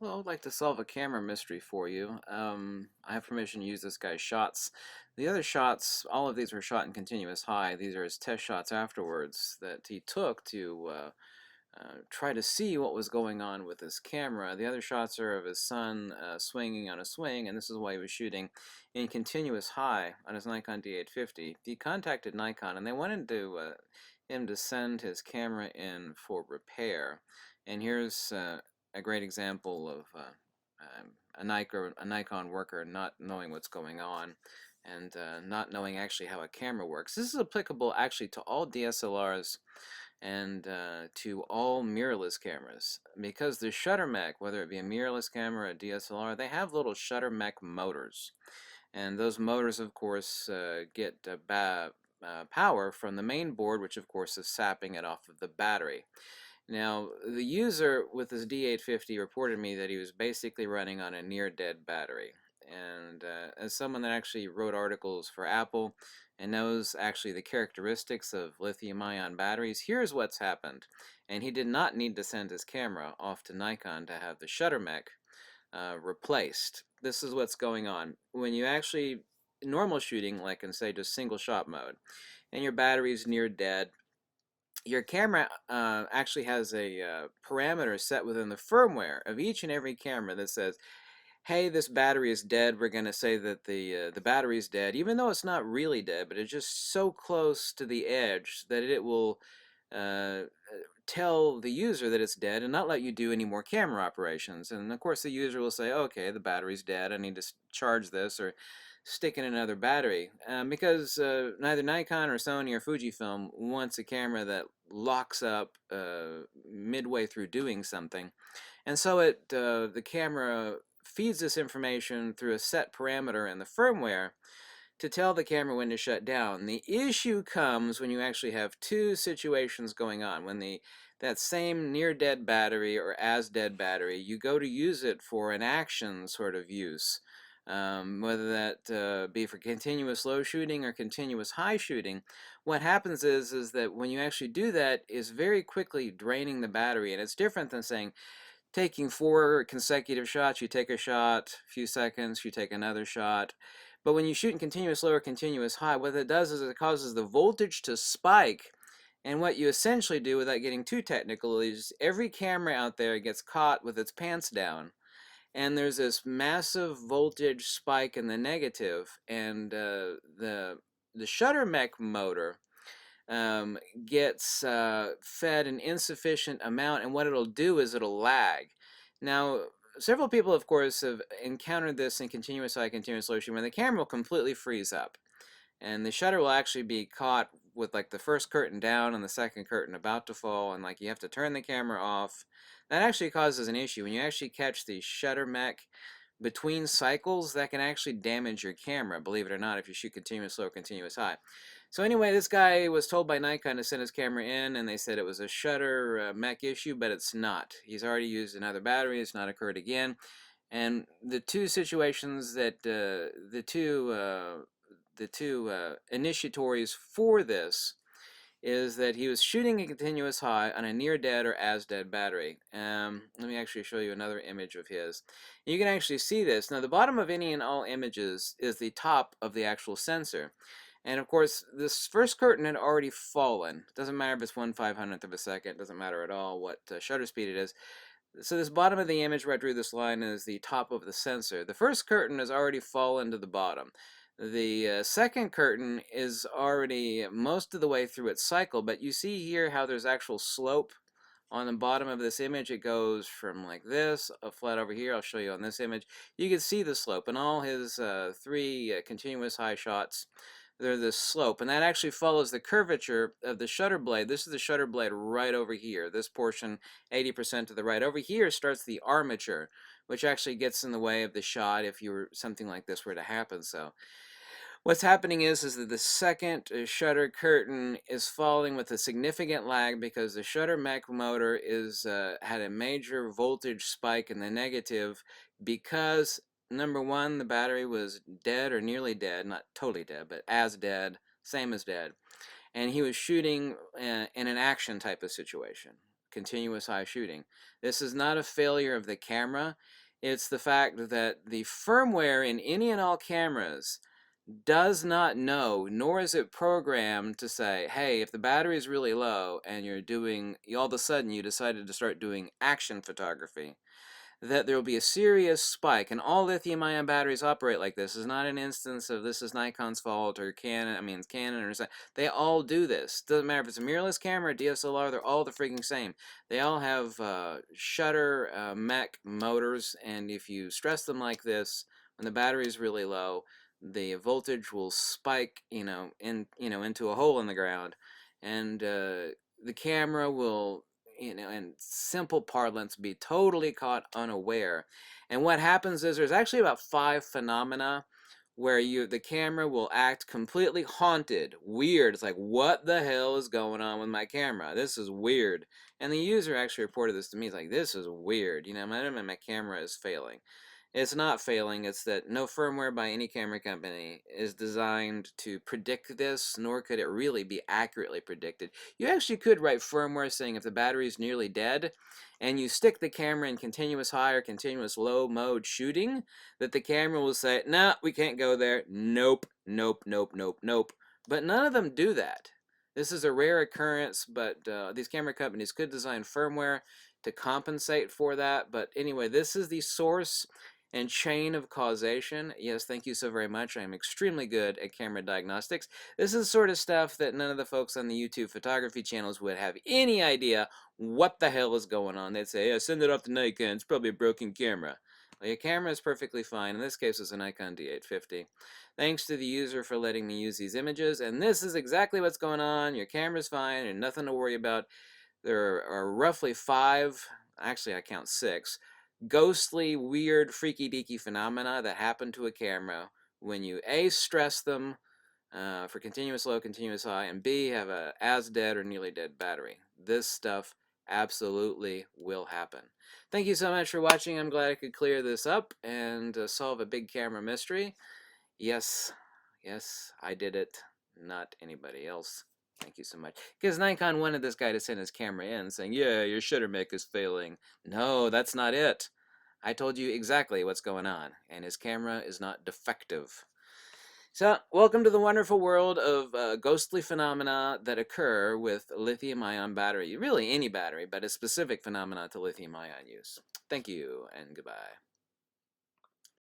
Well, I'd like to solve a camera mystery for you. I have permission to use this guy's shots. The other shots, all of these were shot in continuous high. These are his test shots afterwards that he took to try to see what was going on with his camera. The other shots are of his son swinging on a swing, and this is why he was shooting in continuous high on his Nikon D850. He contacted Nikon, and they wanted him to send his camera in for repair. And here's a great example of a Nikon worker not knowing what's going on and not knowing actually how a camera works. This is applicable actually to all DSLRs and to all mirrorless cameras, because the shutter mech, whether it be a mirrorless camera or a DSLR, they have little shutter mech motors, and those motors of course get power from the main board, which of course is sapping it off of the battery. Now, the user with his D850 reported me that he was basically running on a near-dead battery. And as someone that actually wrote articles for Apple and knows actually the characteristics of lithium-ion batteries, here's what's happened. And he did not need to send his camera off to Nikon to have the shutter mech replaced. This is what's going on. When you actually, normal shooting, like in say just single shot mode, and your battery's near dead, your camera actually has a parameter set within the firmware of each and every camera that says, hey, this battery is dead. We're going to say that the battery is dead, even though it's not really dead, but it's just so close to the edge that it will uh, tell the user that it's dead and not let you do any more camera operations. And of course the user will say, okay, the battery's dead, I need to charge this or stick in another battery, because neither Nikon or Sony or Fujifilm wants a camera that locks up midway through doing something. And so the camera feeds this information through a set parameter in the firmware to tell the camera when to shut down. The issue comes when you actually have two situations going on. When that same near dead battery or as dead battery, you go to use it for an action sort of use, whether that be for continuous low shooting or continuous high shooting. What happens is that when you actually do that, is very quickly draining the battery, and it's different than saying taking 4 consecutive shots. You take a shot, a few seconds, you take another shot. But when you shoot in continuous low or continuous high, what it does is it causes the voltage to spike. And what you essentially do, without getting too technical, is every camera out there gets caught with its pants down. And there's this massive voltage spike in the negative, and the shutter mech motor gets fed an insufficient amount, and what it'll do is it'll lag. Now, several people, of course, have encountered this in continuous high, continuous low shooting, when the camera will completely freeze up, and the shutter will actually be caught with like the first curtain down and the second curtain about to fall, and like you have to turn the camera off. That actually causes an issue. When you actually catch the shutter mech between cycles, that can actually damage your camera, believe it or not, if you shoot continuous low or continuous high. So anyway, this guy was told by Nikon to send his camera in, and they said it was a shutter mech issue, but it's not. He's already used another battery. It's not occurred again. And the two situations that the two initiatories for this is that he was shooting a continuous high on a near dead or as dead battery. Let me actually show you another image of his. You can actually see this. Now, the bottom of any and all images is the top of the actual sensor. And of course, this first curtain had already fallen. It doesn't matter if it's 1/500th of a second. It doesn't matter at all what shutter speed it is. So this bottom of the image where I drew this line is the top of the sensor. The first curtain has already fallen to the bottom. The second curtain is already most of the way through its cycle, but you see here how there's actual slope on the bottom of this image. It goes from like this, a flat over here. I'll show you on this image. You can see the slope in all his three continuous high shots. There's this slope, and that actually follows the curvature of the shutter blade. This is the shutter blade right over here. This portion, 80% to the right. Over here starts the armature, which actually gets in the way of the shot if something like this were to happen. So what's happening is that the second shutter curtain is falling with a significant lag because the shutter mech motor had a major voltage spike in the negative, because number one, the battery was dead or nearly dead, not totally dead, but as dead, same as dead, and he was shooting in an action type of situation. continuous high shooting. This is not a failure of the camera. It's the fact that the firmware in any and all cameras does not know, nor is it programmed to say, hey, if the battery is really low and you're doing, all of a sudden you decided to start doing action photography, that there will be a serious spike. And all lithium-ion batteries operate like this. It's not an instance of this is Nikon's fault or Canon, it's Canon or something. They all do this. Doesn't matter if it's a mirrorless camera or DSLR, they're all the freaking same. They all have shutter mech motors, and if you stress them like this, when the battery is really low, the voltage will spike, into a hole in the ground, and the camera will, in simple parlance, be totally caught unaware. And what happens is there's actually about 5 phenomena where the camera will act completely haunted, weird. It's like, what the hell is going on with my camera? This is weird. And the user actually reported this to me. It's like, this is weird. My camera is failing. It's not failing. It's that no firmware by any camera company is designed to predict this, nor could it really be accurately predicted. You actually could write firmware saying if the battery is nearly dead and you stick the camera in continuous high or continuous low mode shooting, that the camera will say, nah, we can't go there. Nope, nope, nope, nope, nope. But none of them do that. This is a rare occurrence, but these camera companies could design firmware to compensate for that. But anyway, this is the source and chain of causation. Yes, thank you so very much. I am extremely good at camera diagnostics. This is the sort of stuff that none of the folks on the YouTube photography channels would have any idea what the hell is going on. They'd say, yeah, send it off to Nikon. It's probably a broken camera. Well, your camera is perfectly fine. In this case, it's a Nikon D850. Thanks to the user for letting me use these images. And this is exactly what's going on. Your camera's fine and nothing to worry about. There are roughly 5, actually I count 6, ghostly, weird, freaky deaky phenomena that happen to a camera when you A, stress them for continuous low, continuous high, and B, have a as dead or nearly dead battery. This stuff absolutely will happen. Thank you so much for watching. I'm glad I could clear this up and solve a big camera mystery. Yes, yes, I did it, not anybody else. Thank you so much. Because Nikon wanted this guy to send his camera in saying, yeah, your shutter mech is failing. No, that's not it. I told you exactly what's going on, and his camera is not defective. So, welcome to the wonderful world of ghostly phenomena that occur with lithium-ion battery. Really any battery, but a specific phenomena to lithium-ion use. Thank you, and goodbye.